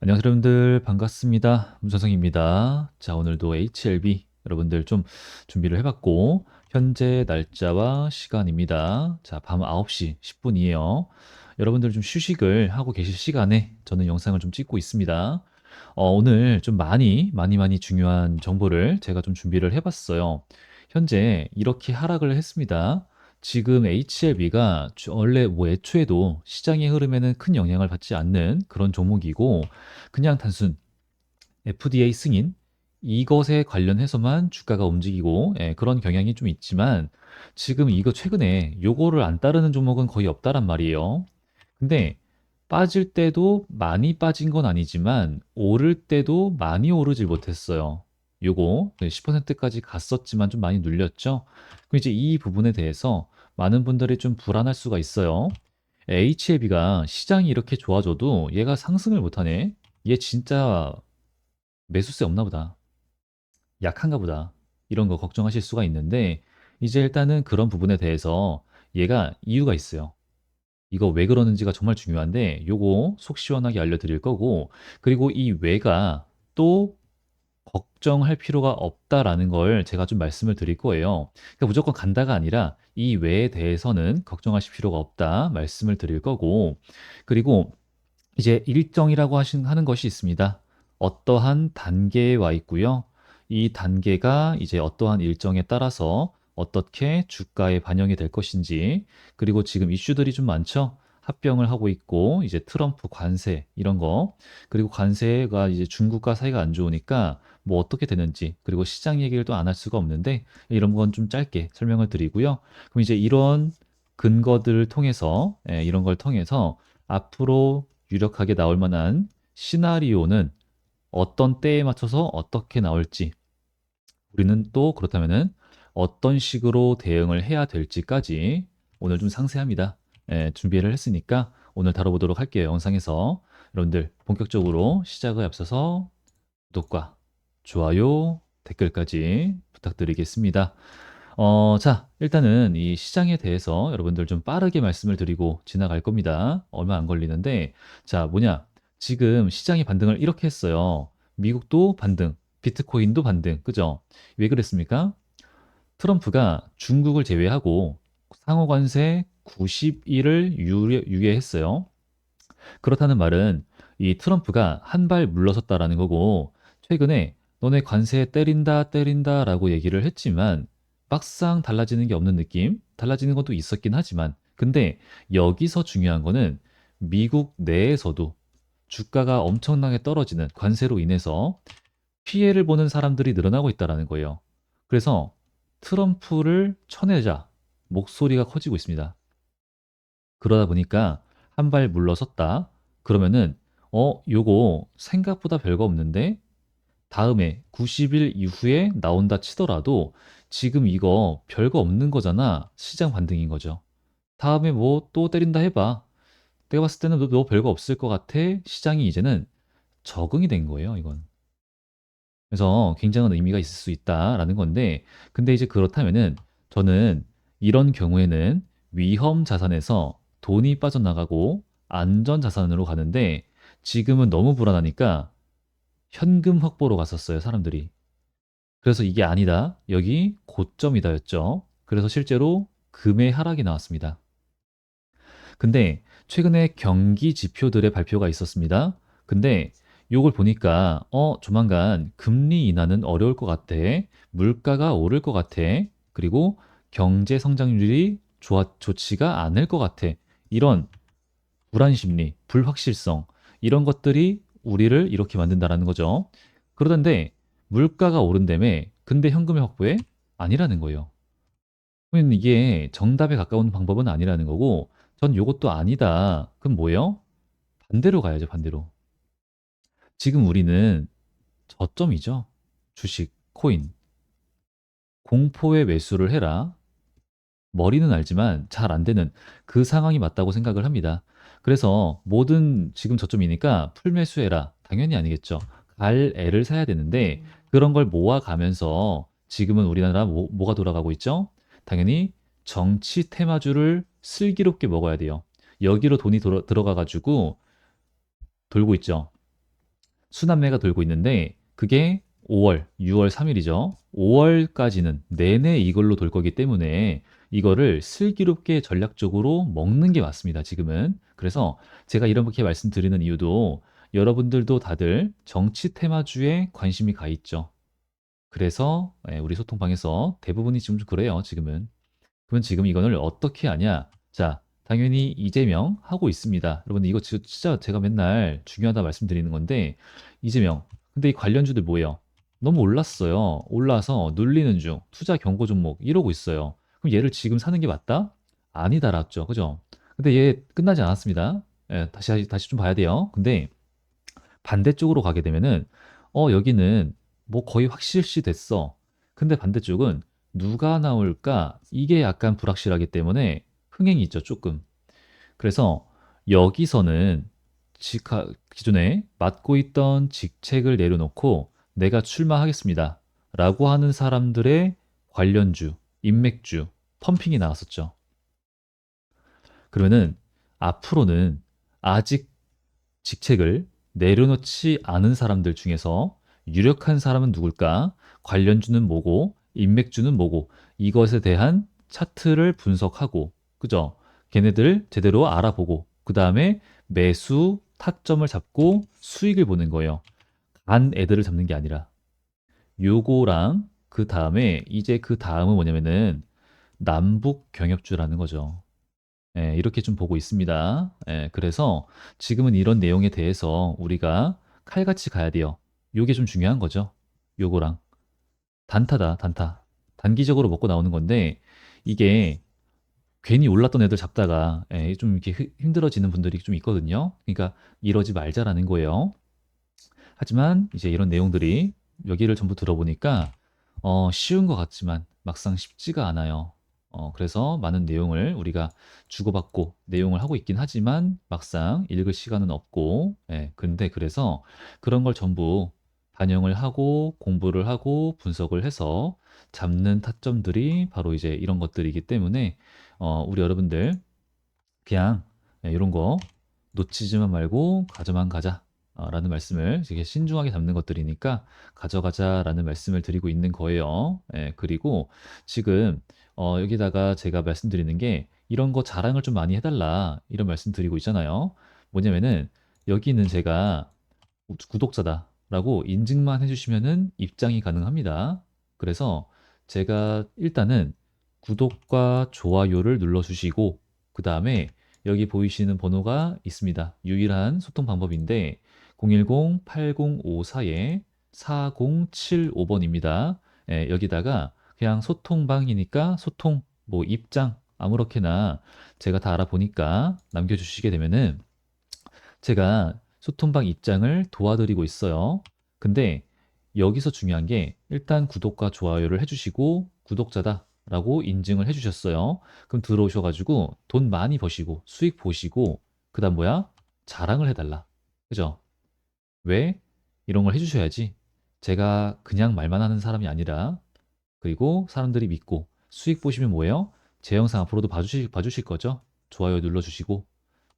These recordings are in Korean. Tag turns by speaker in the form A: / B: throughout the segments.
A: 안녕하세요 여러분들 반갑습니다. 문선성입니다. 자 오늘도 HLB 여러분들 좀 준비를 해봤고 현재 날짜와 시간입니다. 자 밤 9시 10분이에요. 여러분들 좀 휴식을 하고 계실 시간에 저는 영상을 좀 찍고 있습니다. 오늘 좀 많이 중요한 정보를 제가 좀 준비를 해봤어요. 현재 이렇게 하락을 했습니다. 지금 HLB가 원래 뭐 애초에도 시장의 흐름에는 큰 영향을 받지 않는 그런 종목이고 그냥 단순 FDA 승인 이것에 관련해서만 주가가 움직이고 그런 경향이 좀 있지만 지금 이거 최근에 요거를 안 따르는 종목은 거의 없다란 말이에요. 근데 빠질 때도 많이 빠진 건 아니지만 오를 때도 많이 오르질 못했어요. 요거 10%까지 갔었지만 좀 많이 눌렸죠. 그럼 이제 이 부분에 대해서 많은 분들이 좀 불안할 수가 있어요. HLB가 시장이 이렇게 좋아져도 얘가 상승을 못하네. 얘 진짜 매수세 없나 보다. 약한가 보다. 이런 거 걱정하실 수가 있는데 이제 일단은 그런 부분에 대해서 얘가 이유가 있어요. 이거 왜 그러는지가 정말 중요한데 요거 속 시원하게 알려드릴 거고 그리고 이 왜가 또 걱정할 필요가 없다라는 걸 제가 좀 말씀을 드릴 거예요. 그러니까 무조건 간다가 아니라 이 왜에 대해서는 걱정하실 필요가 없다 말씀을 드릴 거고 그리고 이제 일정이라고 하는 것이 있습니다. 어떠한 단계에 와 있고요. 이 단계가 이제 어떠한 일정에 따라서 어떻게 주가에 반영이 될 것인지, 그리고 지금 이슈들이 좀 많죠. 합병을 하고 있고, 이제 트럼프 관세 이런 거, 그리고 관세가 이제 중국과 사이가 안 좋으니까 뭐 어떻게 되는지, 그리고 시장 얘기를 또 안 할 수가 없는데 이런 건 좀 짧게 설명을 드리고요. 그럼 이제 이런 근거들을 통해서 이런 걸 통해서 앞으로 유력하게 나올 만한 시나리오는 어떤 때에 맞춰서 어떻게 나올지, 우리는 또 그렇다면은 어떤 식으로 대응을 해야 될지까지 오늘 좀 상세합니다. 준비를 했으니까 오늘 다뤄보도록 할게요. 영상에서 여러분들 본격적으로 시작을 앞서서 구독과 좋아요, 댓글까지 부탁드리겠습니다. 자, 일단은 이 시장에 대해서 여러분들 좀 빠르게 말씀을 드리고 지나갈 겁니다. 얼마 안 걸리는데, 자, 뭐냐. 지금 시장이 반등을 이렇게 했어요. 미국도 반등, 비트코인도 반등, 그죠? 왜 그랬습니까? 트럼프가 중국을 제외하고 상호 관세 90일을 유예했어요. 그렇다는 말은 이 트럼프가 한 발 물러섰다라는 거고, 최근에 너네 관세 때린다라고 얘기를 했지만, 막상 달라지는 게 없는 느낌? 달라지는 것도 있었긴 하지만, 근데 여기서 중요한 거는 미국 내에서도 주가가 엄청나게 떨어지는 관세로 인해서 피해를 보는 사람들이 늘어나고 있다라는 거예요. 그래서 트럼프를 쳐내자 목소리가 커지고 있습니다. 그러다 보니까 한 발 물러섰다. 그러면은 요거 생각보다 별거 없는데 다음에 90일 이후에 나온다 치더라도 지금 이거 별거 없는 거잖아. 시장 반등인 거죠. 다음에 뭐 또 때린다 해봐. 내가 봤을 때는 너 별거 없을 것 같아. 시장이 이제는 적응이 된 거예요, 이건. 그래서 굉장한 의미가 있을 수 있다라는 건데, 근데 이제 그렇다면은 저는 이런 경우에는 위험 자산에서 돈이 빠져나가고 안전 자산으로 가는데 지금은 너무 불안하니까 현금 확보로 갔었어요, 사람들이. 그래서 이게 아니다. 여기 고점이다였죠. 그래서 실제로 금의 하락이 나왔습니다. 근데 최근에 경기 지표들의 발표가 있었습니다. 근데 요걸 보니까 조만간 금리 인하는 어려울 것 같아. 물가가 오를 것 같아. 그리고 경제 성장률이 좋지가 않을 것 같아. 이런 불안 심리, 불확실성 이런 것들이 우리를 이렇게 만든다라는 거죠. 그러던데 물가가 오른다며 근데 현금의 확보에 아니라는 거예요. 그러면 이게 정답에 가까운 방법은 아니라는 거고, 전 요것도 아니다. 그럼 뭐예요? 반대로 가야죠, 반대로. 지금 우리는 저점이죠. 주식, 코인. 공포의 매수를 해라. 머리는 알지만 잘 안 되는 그 상황이 맞다고 생각을 합니다. 그래서 모든 지금 저점이니까 풀매수해라. 당연히 아니겠죠. 갈 애를 사야 되는데 그런 걸 모아가면서 지금은 우리나라 뭐가 돌아가고 있죠? 당연히 정치 테마주를 슬기롭게 먹어야 돼요. 여기로 돈이 들어가 가지고 돌고 있죠. 순환매가 돌고 있는데 그게 5월, 6월 3일이죠. 5월까지는 내내 이걸로 돌 거기 때문에 이거를 슬기롭게 전략적으로 먹는 게 맞습니다, 지금은. 그래서 제가 이렇게 말씀드리는 이유도 여러분들도 다들 정치 테마주에 관심이 가 있죠. 그래서 우리 소통방에서 대부분이 지금 좀 그래요, 지금은. 그러면 지금 이거를 어떻게 하냐? 자, 당연히 이재명 하고 있습니다. 여러분 이거 진짜 제가 맨날 중요하다 말씀드리는 건데 이재명. 근데 이 관련주들 뭐예요? 너무 올랐어요. 올라서 눌리는 중, 투자 경고 종목 이러고 있어요. 그럼 얘를 지금 사는 게 맞다? 아니다랍죠. 그죠? 근데 얘 끝나지 않았습니다. 다시 좀 봐야 돼요. 근데 반대쪽으로 가게 되면은 여기는 뭐 거의 확실시 됐어. 근데 반대쪽은 누가 나올까? 이게 약간 불확실하기 때문에 흥행이 있죠, 조금. 그래서 여기서는 기존에 맡고 있던 직책을 내려놓고 내가 출마하겠습니다. 라고 하는 사람들의 관련주, 인맥주, 펌핑이 나왔었죠. 그러면은 앞으로는 아직 직책을 내려놓지 않은 사람들 중에서 유력한 사람은 누굴까? 관련주는 뭐고, 인맥주는 뭐고, 이것에 대한 차트를 분석하고, 그죠? 걔네들 제대로 알아보고, 그 다음에 매수 타점을 잡고 수익을 보는 거예요. 간 애들을 잡는 게 아니라. 요거랑 그 다음에 이제 그 다음은 뭐냐면은 남북 경협주라는 거죠. 이렇게 좀 보고 있습니다. 그래서 지금은 이런 내용에 대해서 우리가 칼같이 가야 돼요. 요게 좀 중요한 거죠. 요거랑 단타다, 단타. 단기적으로 먹고 나오는 건데 이게 괜히 올랐던 애들 잡다가 좀 이렇게 힘들어지는 분들이 좀 있거든요. 그러니까 이러지 말자라는 거예요. 하지만 이제 이런 내용들이 여기를 전부 들어보니까 쉬운 것 같지만 막상 쉽지가 않아요. 그래서 많은 내용을 우리가 주고받고 내용을 하고 있긴 하지만 막상 읽을 시간은 없고, 근데 그래서 그런 걸 전부 반영을 하고 공부를 하고 분석을 해서 잡는 타점들이 바로 이제 이런 것들이기 때문에 우리 여러분들 그냥 이런 거 놓치지만 말고 가져만 가자. 라는 말씀을 되게 신중하게 담는 것들이니까 가져가자라는 말씀을 드리고 있는 거예요. 그리고 지금 여기다가 제가 말씀드리는 게 이런 거 자랑을 좀 많이 해달라 이런 말씀 드리고 있잖아요. 뭐냐면은 여기는 제가 구독자다라고 인증만 해주시면은 입장이 가능합니다. 그래서 제가 일단은 구독과 좋아요를 눌러주시고 그 다음에 여기 보이시는 번호가 있습니다. 유일한 소통 방법인데 010-8054-4075번입니다. 여기다가 그냥 소통방이니까 소통, 뭐 입장 아무렇게나 제가 다 알아보니까 남겨주시게 되면은 제가 소통방 입장을 도와드리고 있어요. 근데 여기서 중요한 게 일단 구독과 좋아요를 해주시고 구독자다 라고 인증을 해주셨어요. 그럼 들어오셔가지고 돈 많이 버시고 수익 보시고 그 다음 뭐야? 자랑을 해달라. 그죠? 왜? 이런 걸 해주셔야지. 제가 그냥 말만 하는 사람이 아니라 그리고 사람들이 믿고 수익 보시면 뭐예요? 제 영상 앞으로도 봐주실 거죠? 좋아요 눌러주시고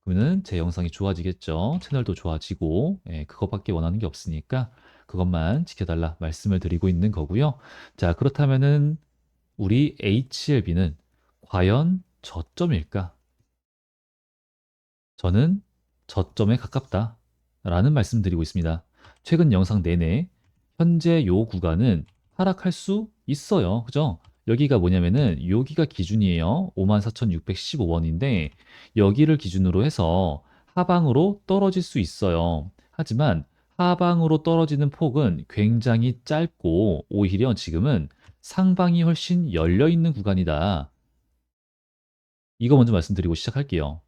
A: 그러면은 제 영상이 좋아지겠죠. 채널도 좋아지고 그것밖에 원하는 게 없으니까 그것만 지켜달라 말씀을 드리고 있는 거고요. 자, 그렇다면은 우리 HLB는 과연 저점일까? 저는 저점에 가깝다 라는 말씀 드리고 있습니다. 최근 영상 내내 현재 요 구간은 하락할 수 있어요. 그죠? 여기가 뭐냐면은 여기가 기준이에요. 54,615원인데 여기를 기준으로 해서 하방으로 떨어질 수 있어요. 하지만 하방으로 떨어지는 폭은 굉장히 짧고 오히려 지금은 상방이 훨씬 열려 있는 구간이다. 이거 먼저 말씀드리고 시작할게요.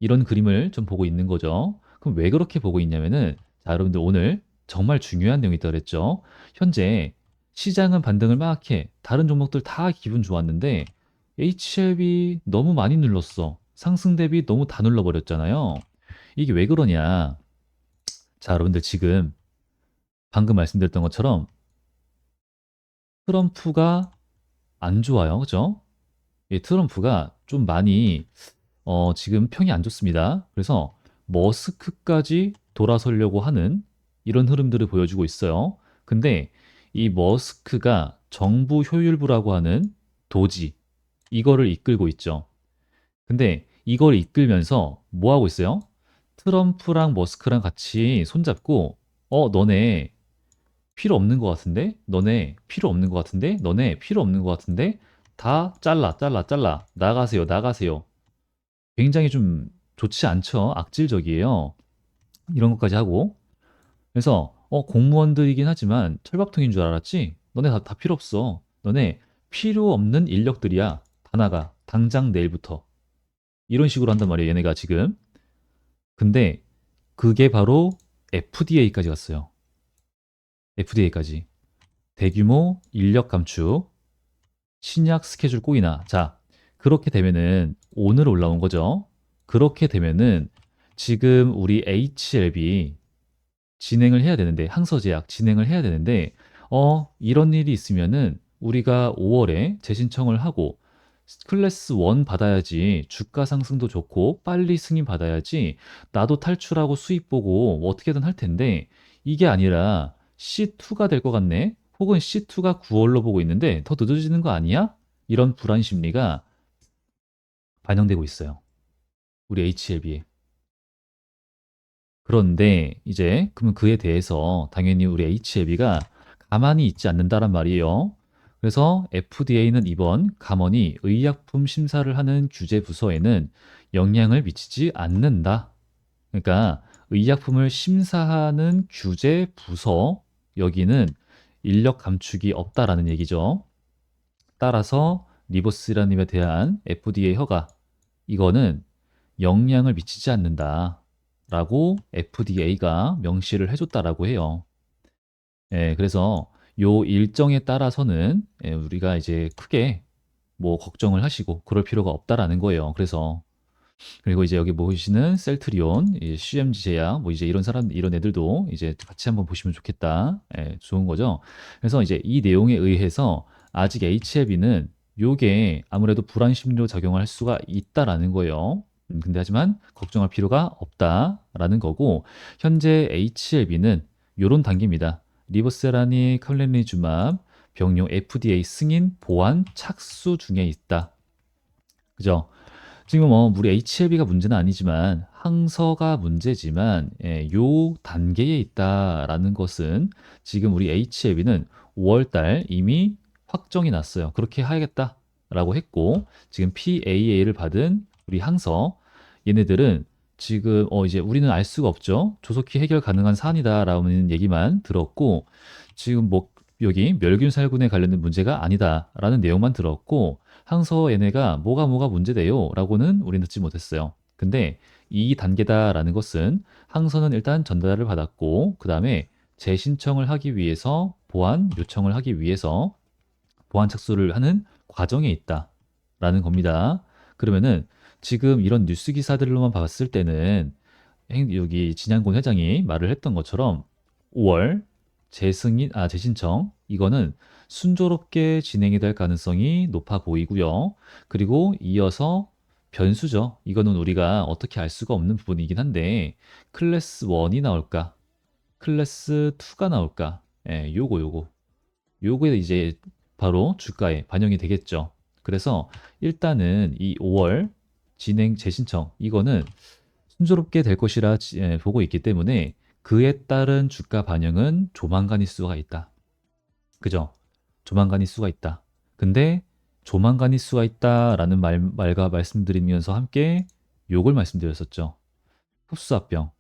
A: 이런 그림을 좀 보고 있는 거죠. 그럼 왜 그렇게 보고 있냐면은 자, 여러분들 오늘 정말 중요한 내용이 있다 그랬죠. 현재 시장은 반등을 막 해. 다른 종목들 다 기분 좋았는데 HLB 너무 많이 눌렀어. 상승 대비 너무 다 눌러버렸잖아요. 이게 왜 그러냐. 자, 여러분들 지금 방금 말씀드렸던 것처럼 트럼프가 안 좋아요. 그죠? 이 트럼프가 좀 많이 지금 평이 안 좋습니다. 그래서 머스크까지 돌아서려고 하는 이런 흐름들을 보여주고 있어요. 근데 이 머스크가 정부 효율부라고 하는 도지, 이거를 이끌고 있죠. 근데 이걸 이끌면서 뭐 하고 있어요? 트럼프랑 머스크랑 같이 손잡고, 너네 필요 없는 것 같은데? 너네 필요 없는 것 같은데? 너네 필요 없는 것 같은데? 다 잘라, 잘라, 잘라. 나가세요, 나가세요. 굉장히 좀 좋지 않죠? 악질적이에요. 이런 것까지 하고. 그래서, 공무원들이긴 하지만 철밥통인 줄 알았지? 너네 다 필요 없어. 너네 필요 없는 인력들이야. 다 나가. 당장 내일부터. 이런 식으로 한단 말이에요, 얘네가 지금. 근데 그게 바로 FDA까지 갔어요. FDA까지. 대규모 인력 감축, 신약 스케줄 꼬이나. 자, 그렇게 되면은 오늘 올라온 거죠. 그렇게 되면은 지금 우리 HLB 진행을 해야 되는데, 항서제약 진행을 해야 되는데, 이런 일이 있으면은 우리가 5월에 재신청을 하고 클래스 1 받아야지 주가 상승도 좋고 빨리 승인 받아야지 나도 탈출하고 수익 보고 뭐 어떻게든 할 텐데 이게 아니라 C2가 될 것 같네? 혹은 C2가 9월로 보고 있는데 더 늦어지는 거 아니야? 이런 불안 심리가 반영되고 있어요. 우리 HLB에. 그런데 이제 그러면 그에 대해서 당연히 우리 HLB가 가만히 있지 않는다란 말이에요. 그래서 FDA는 이번 감원이 의약품 심사를 하는 규제 부서에는 영향을 미치지 않는다. 그러니까 의약품을 심사하는 규제 부서 여기는 인력 감축이 없다라는 얘기죠. 따라서 리보시라님에 대한 FDA 허가 이거는 영향을 미치지 않는다라고 FDA가 명시를 해줬다라고 해요. 예, 그래서 요 일정에 따라서는 우리가 이제 크게 뭐 걱정을 하시고 그럴 필요가 없다라는 거예요. 그래서 그리고 이제 여기 보시는 셀트리온, CMG 제약, 뭐 이제 이런 사람, 이런 애들도 이제 같이 한번 보시면 좋겠다. 좋은 거죠. 그래서 이제 이 내용에 의해서 아직 HLB는 요게 아무래도 불안 심리로 작용할 수가 있다라는 거예요. 근데 하지만 걱정할 필요가 없다라는 거고, 현재 HLB는 요런 단계입니다. 리보세라니 칼렌리주맙 병용 FDA 승인 보완 착수 중에 있다. 그죠? 지금 우리 HLB가 문제는 아니지만 항서가 문제지만 요 단계에 있다라는 것은 지금 우리 HLB는 5월 달 이미 확정이 났어요. 그렇게 하겠다라고 했고 지금 PAA를 받은 우리 항서 얘네들은 지금 이제 우리는 알 수가 없죠. 조속히 해결 가능한 사안이다라는 얘기만 들었고 지금 뭐 여기 멸균살균에 관련된 문제가 아니다라는 내용만 들었고 항서 얘네가 뭐가 문제돼요 라고는 우린 듣지 못했어요. 근데 이 단계다라는 것은 항서는 일단 전달을 받았고 그 다음에 재신청을 하기 위해서 보안 요청을 하기 위해서 보안 착수를 하는 과정에 있다라는 겁니다. 그러면은 지금 이런 뉴스 기사들로만 봤을 때는 여기 진양곤 회장이 말을 했던 것처럼 5월 재신청 이거는 순조롭게 진행이 될 가능성이 높아 보이고요. 그리고 이어서 변수죠. 이거는 우리가 어떻게 알 수가 없는 부분이긴 한데 클래스 1이 나올까? 클래스 2가 나올까? 요거에 이제 바로 주가에 반영이 되겠죠. 그래서 일단은 이 5월 진행 재신청 이거는 순조롭게 될 것이라 보고 있기 때문에 그에 따른 주가 반영은 조만간일 수가 있다. 그죠? 조만간일 수가 있다. 근데 조만간일 수가 있다라는 말과 말씀드리면서 함께 요걸 말씀드렸었죠. 흡수합병.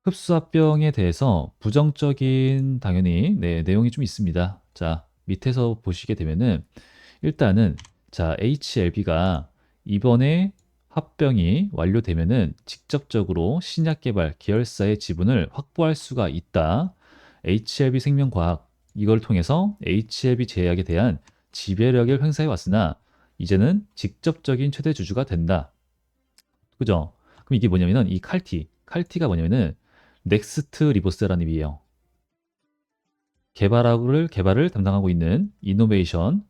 A: 흡수합병에 대해서 부정적인 당연히 내용이 좀 있습니다. 자, 밑에서 보시게 되면은 일단은 자, HLB가 이번에 합병이 완료되면은 직접적으로 신약 개발 계열사의 지분을 확보할 수가 있다. HLB 생명과학 이걸 통해서 HLB 제약에 대한 지배력을 행사해 왔으나 이제는 직접적인 최대 주주가 된다. 그죠? 그럼 이게 뭐냐면은 이 칼티가 뭐냐면은 넥스트 리보스라는 의미예요. 개발을 담당하고 있는 이노베이션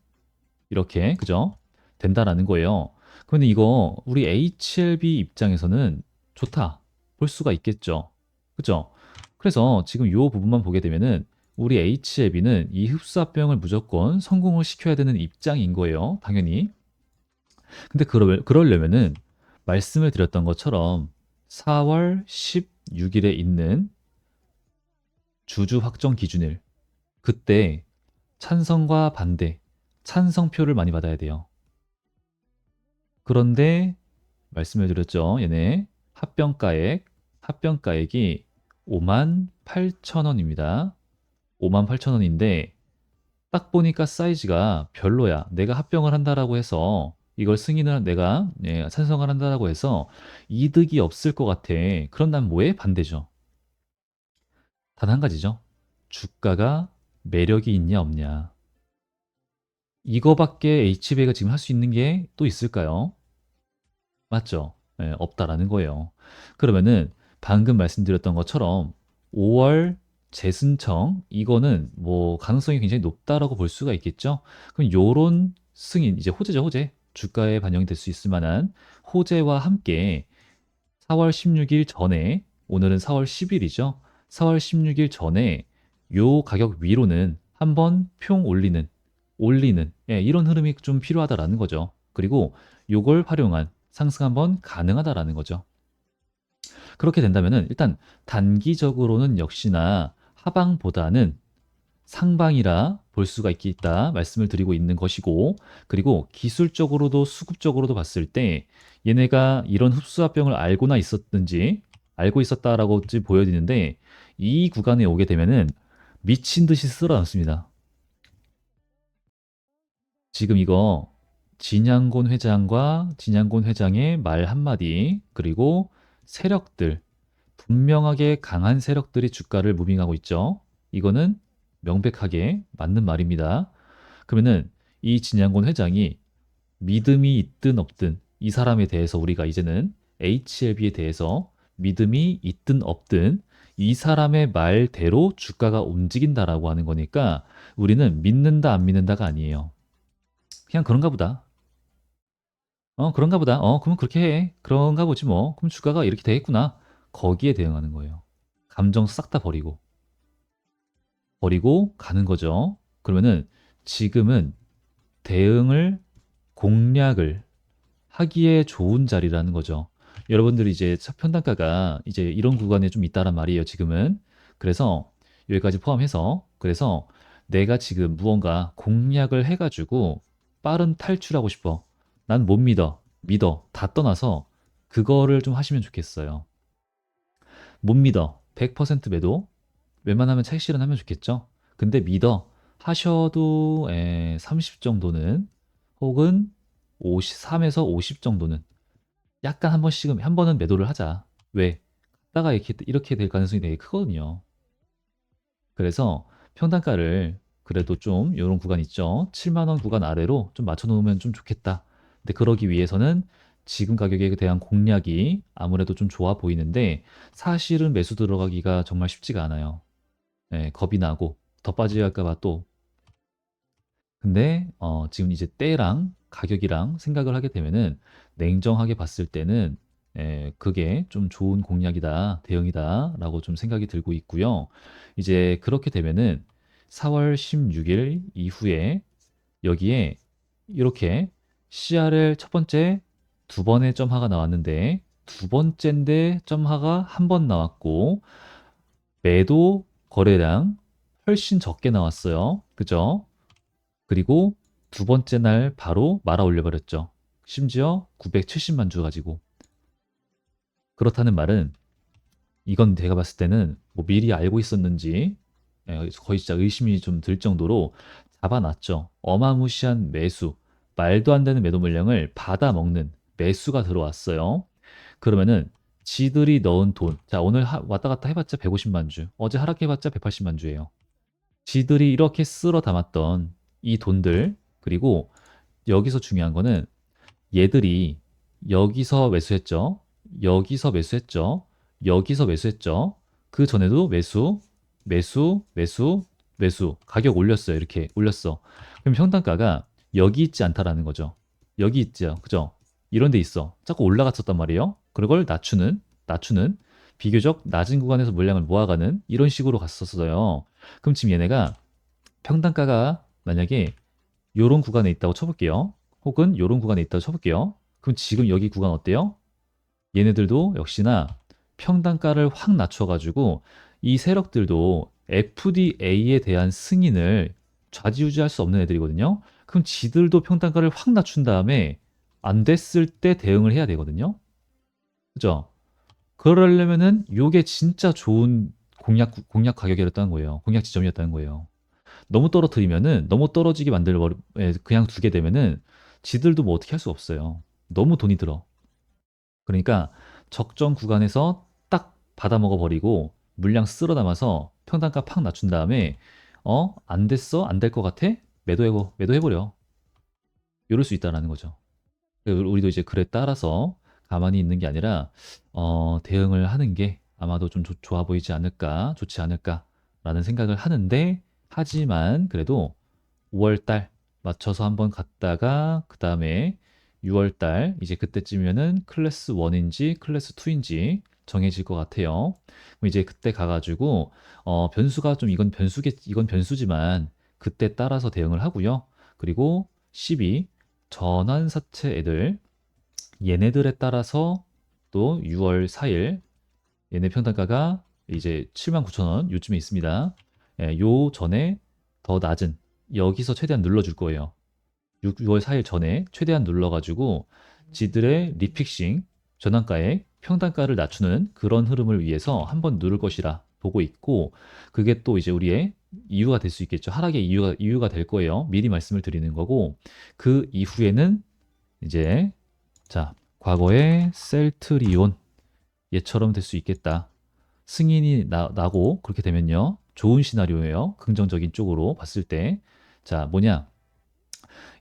A: 이렇게 그죠? 된다라는 거예요. 근데 이거 우리 HLB 입장에서는 좋다 볼 수가 있겠죠. 그죠? 그래서 지금 이 부분만 보게 되면은 우리 HLB는 이 흡수합병을 무조건 성공을 시켜야 되는 입장인 거예요. 당연히. 근데 그러려면은 말씀을 드렸던 것처럼 4월 16일에 있는 주주 확정 기준일, 그때 찬성과 반대, 찬성표를 많이 받아야 돼요. 그런데 말씀을 드렸죠. 얘네 합병가액이 58,000원입니다. 58,000원인데 딱 보니까 사이즈가 별로야. 내가 합병을 한다라고 해서 이걸 승인을 내가 찬성을 한다라고 해서 이득이 없을 것 같아. 그럼 난 뭐에 반대죠? 단 한 가지죠. 주가가 매력이 있냐 없냐. 이거밖에 HBA가 지금 할 수 있는 게 또 있을까요? 맞죠? 없다라는 거예요. 그러면은 방금 말씀드렸던 것처럼 5월 재승청 이거는 뭐 가능성이 굉장히 높다라고 볼 수가 있겠죠. 그럼 요런 승인 이제 호재죠, 호재. 주가에 반영이 될 수 있을 만한 호재와 함께 4월 16일 전에 오늘은 4월 10일이죠. 4월 16일 전에 요 가격 위로는 한번 평 올리는 이런 흐름이 좀 필요하다라는 거죠. 그리고 요걸 활용한 상승 한번 가능하다라는 거죠. 그렇게 된다면은 일단 단기적으로는 역시나 하방보다는 상방이라 볼 수가 있다 말씀을 드리고 있는 것이고, 그리고 기술적으로도 수급적으로도 봤을 때 얘네가 이런 흡수합병을 알고 있었다라고 보여지는데 이 구간에 오게 되면은 미친 듯이 쓸어 담습니다. 지금 이거 진양곤 회장의 말 한마디, 그리고 세력들, 분명하게 강한 세력들이 주가를 무빙하고 있죠. 이거는 명백하게 맞는 말입니다. 그러면은 이 진양곤 회장이 믿음이 있든 없든 이 사람에 대해서 우리가 이제는 HLB에 대해서 믿음이 있든 없든 이 사람의 말대로 주가가 움직인다라고 하는 거니까 우리는 믿는다 안 믿는다가 아니에요. 그냥 그런가 보다. 그런가 보다. 그러면 그렇게 해. 그런가 보지 뭐. 그럼 주가가 이렇게 되겠구나. 거기에 대응하는 거예요. 감정 싹 다 버리고 가는 거죠. 그러면은 지금은 대응을 공략을 하기에 좋은 자리라는 거죠. 여러분들이 이제 편단가가 이제 이런 구간에 좀 있다란 말이에요, 지금은. 그래서 여기까지 포함해서 그래서 내가 지금 무언가 공략을 해가지고 빠른 탈출하고 싶어. 난 못 믿어. 다 떠나서 그거를 좀 하시면 좋겠어요. 못 믿어. 100% 매도. 웬만하면 차익 실현하면 좋겠죠. 근데 믿어. 하셔도 30 정도는 혹은 53에서 50 정도는 약간 한 번씩은 한 번은 매도를 하자. 왜? 갔다가 이렇게 될 가능성이 되게 크거든요. 그래서 평단가를 그래도 좀 이런 구간 있죠. 7만 원 구간 아래로 좀 맞춰 놓으면 좀 좋겠다. 근데 그러기 위해서는 지금 가격에 대한 공략이 아무래도 좀 좋아 보이는데 사실은 매수 들어가기가 정말 쉽지가 않아요. 겁이 나고 더 빠져야 할까 봐 또. 근데 지금 이제 때랑 가격이랑 생각을 하게 되면은 냉정하게 봤을 때는 그게 좀 좋은 공략이다, 대응이다라고 좀 생각이 들고 있고요. 이제 그렇게 되면은 4월 16일 이후에 여기에 이렇게 CRL 첫 번째 두 번의 점하가 나왔는데 두 번째인데 점하가 한 번 나왔고 매도 거래량 훨씬 적게 나왔어요. 그죠? 그리고 두 번째 날 바로 말아 올려버렸죠. 심지어 970만 주 가지고. 그렇다는 말은 이건 제가 봤을 때는 뭐 미리 알고 있었는지 거의 진짜 의심이 좀 들 정도로 잡아놨죠. 어마무시한 매수, 말도 안 되는 매도 물량을 받아먹는 매수가 들어왔어요. 그러면은 지들이 넣은 돈, 자 오늘 왔다 갔다 해봤자 150만 주, 어제 하락해봤자 180만 주예요. 지들이 이렇게 쓸어 담았던 이 돈들, 그리고 여기서 중요한 거는 얘들이 여기서 매수했죠. 여기서 매수했죠. 여기서 매수했죠. 그 전에도 매수. 가격 올렸어요. 이렇게 올렸어. 그럼 평단가가 여기 있지 않다라는 거죠. 여기 있죠. 그죠? 이런 데 있어. 자꾸 올라갔었단 말이에요. 그걸 낮추는 비교적 낮은 구간에서 물량을 모아가는 이런 식으로 갔었어요. 그럼 지금 얘네가 평단가가 만약에 요런 구간에 있다고 쳐볼게요. 혹은 요런 구간에 있다고 쳐볼게요. 그럼 지금 여기 구간 어때요? 얘네들도 역시나 평단가를 확 낮춰가지고 이 세력들도 FDA에 대한 승인을 좌지우지할 수 없는 애들이거든요. 그럼 지들도 평단가를 확 낮춘 다음에 안 됐을 때 대응을 해야 되거든요. 그죠? 그러려면은 요게 진짜 좋은 공략 가격이었다는 거예요. 공략 지점이었다는 거예요. 너무 떨어뜨리면은 너무 떨어지게 만들어 버리 그냥 두게 되면은 지들도 뭐 어떻게 할 수 없어요. 너무 돈이 들어. 그러니까 적정 구간에서 딱 받아먹어 버리고 물량 쓸어 담아서 평단가 팍 낮춘 다음에 안 됐어? 안 될 것 같아? 매도해 버려. 이럴 수 있다라는 거죠. 우리도 이제 그에 따라서 가만히 있는 게 아니라 대응을 하는 게 아마도 좀 좋아 보이지 않을까, 좋지 않을까라는 생각을 하는데 하지만 그래도 5월 달 맞춰서 한번 갔다가 그 다음에 6월 달 이제 그때쯤이면은 클래스 1인지 클래스 2인지 정해질 것 같아요. 그럼 이제 그때 가가지고 변수가 좀 이건 변수지만 그때 따라서 대응을 하고요. 그리고 12 전환사채 애들 얘네들에 따라서 또 6월 4일 얘네 평단가가 이제 79,000원 요쯤에 있습니다. 예, 요 전에 더 낮은 여기서 최대한 눌러줄 거예요. 6월 4일 전에 최대한 눌러가지고 지들의 리픽싱 전환가에 평단가를 낮추는 그런 흐름을 위해서 한번 누를 것이라 보고 있고 그게 또 이제 우리의 이유가 될 수 있겠죠. 하락의 이유가 될 거예요. 미리 말씀을 드리는 거고 그 이후에는 이제 자 과거의 셀트리온 얘처럼 될 수 있겠다. 승인이 나고 그렇게 되면요. 좋은 시나리오예요. 긍정적인 쪽으로 봤을 때. 자, 뭐냐?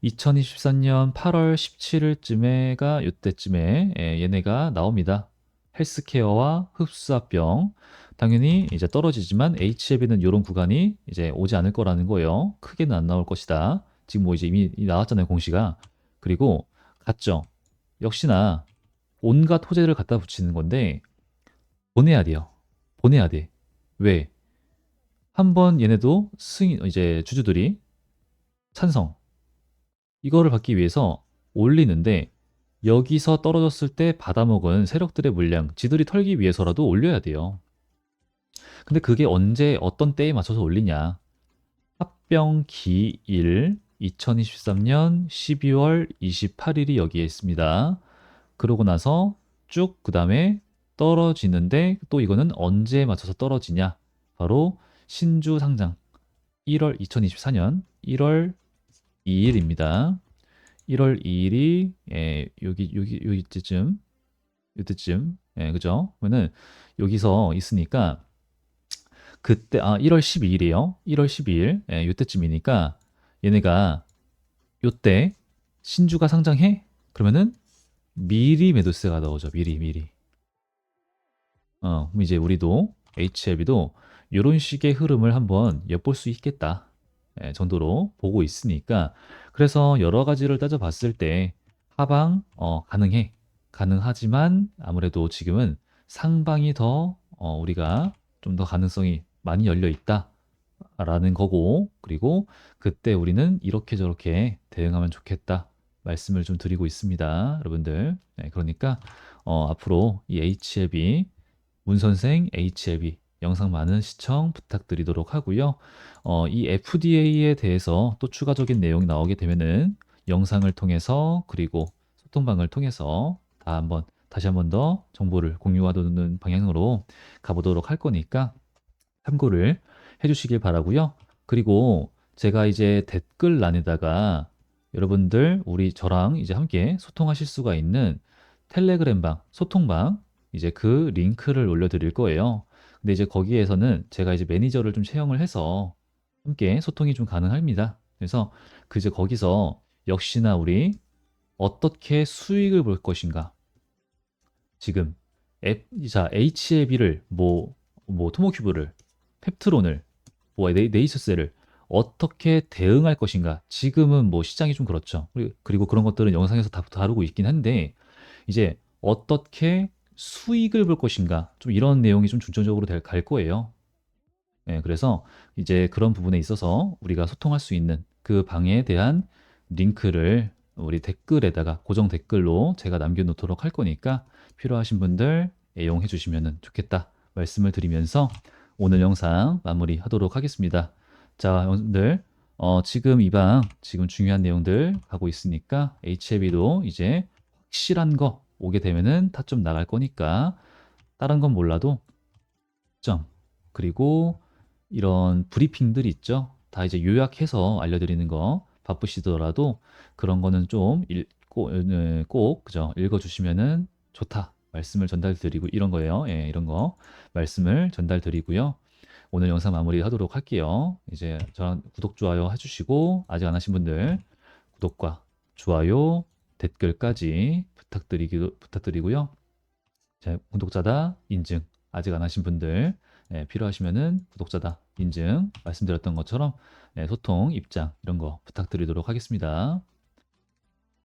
A: 2024년 8월 17일쯤에가 요때쯤에 얘네가 나옵니다. 헬스케어와 흡수합병. 당연히 이제 떨어지지만 HLB는 이런 구간이 이제 오지 않을 거라는 거예요. 크게는 안 나올 것이다. 지금 뭐 이제 이미 나왔잖아요, 공시가. 그리고 갔죠. 역시나 온갖 호재를 갖다 붙이는 건데 보내야 돼요. 보내야 돼. 왜? 한번 얘네도 이제 주주들이 찬성 이거를 받기 위해서 올리는데 여기서 떨어졌을 때 받아먹은 세력들의 물량 지들이 털기 위해서라도 올려야 돼요. 근데 그게 언제 어떤 때에 맞춰서 올리냐? 합병 기일 2023년 12월 28일이 여기에 있습니다. 그러고 나서 쭉 그 다음에 떨어지는데 또 이거는 언제에 맞춰서 떨어지냐? 바로 신주 상장 2024년 1월 2일입니다. 1월 2일이 여기 이때쯤 그죠? 그러면은 여기서 있으니까 그때 1월 12일이에요. 1월 12일 이때쯤이니까 얘네가 요때 신주가 상장해? 그러면은 미리 매도세가 나오죠. 미리. 그럼 이제 우리도 HLB도 이런 식의 흐름을 한번 엿볼 수 있겠다. 정도로 보고 있으니까 그래서 여러 가지를 따져봤을 때 하방 가능하지만 아무래도 지금은 상방이 더 우리가 좀 더 가능성이 많이 열려 있다라는 거고 그리고 그때 우리는 이렇게 저렇게 대응하면 좋겠다 말씀을 좀 드리고 있습니다 여러분들 그러니까 앞으로 이 HLB 문선생 HLB 영상 많은 시청 부탁드리도록 하고요. 이 FDA에 대해서 또 추가적인 내용이 나오게 되면은 영상을 통해서 그리고 소통방을 통해서 다시 한번 더 정보를 공유하는 방향으로 가보도록 할 거니까 참고를 해주시길 바라고요. 그리고 제가 이제 댓글란에다가 여러분들 저랑 이제 함께 소통하실 수가 있는 텔레그램방 소통방 이제 그 링크를 올려드릴 거예요. 근데 이제 거기에서는 제가 이제 매니저를 좀 채용을 해서 함께 소통이 좀 가능합니다. 그래서 이제 거기서 역시나 우리 어떻게 수익을 볼 것인가. 지금 HLB를 토모큐브를 펩트론을 네이처셀을 어떻게 대응할 것인가. 지금은 시장이 좀 그렇죠. 그리고 그런 것들은 영상에서 다 다루고 있긴 한데 이제 어떻게 수익을 볼 것인가 좀 이런 내용이 좀 중점적으로 갈 거예요. 예, 그래서 이제 그런 부분에 있어서 우리가 소통할 수 있는 그 방에 대한 링크를 우리 댓글에다가 고정 댓글로 제가 남겨놓도록 할 거니까 필요하신 분들 애용해 주시면 좋겠다 말씀을 드리면서 오늘 영상 마무리하도록 하겠습니다. 자, 여러분들 지금 이 방 지금 중요한 내용들 가고 있으니까 HLB도 이제 확실한 거 오게 되면은 타점 나갈 거니까 다른 건 몰라도 점 그리고 이런 브리핑들 있죠. 다 이제 요약해서 알려드리는 거 바쁘시더라도 그런 거는 좀 읽고 꼭 그죠 읽어주시면은 좋다 말씀을 전달드리고 이런 거예요. 예, 이런 거 말씀을 전달드리고요. 오늘 영상 마무리하도록 할게요. 이제 저 구독 좋아요 해주시고 아직 안 하신 분들 구독과 좋아요 댓글까지 부탁드리고요. 제 구독자다 인증 아직 안 하신 분들 필요하시면은 구독자다 인증 말씀드렸던 것처럼 소통 입장 이런 거 부탁드리도록 하겠습니다.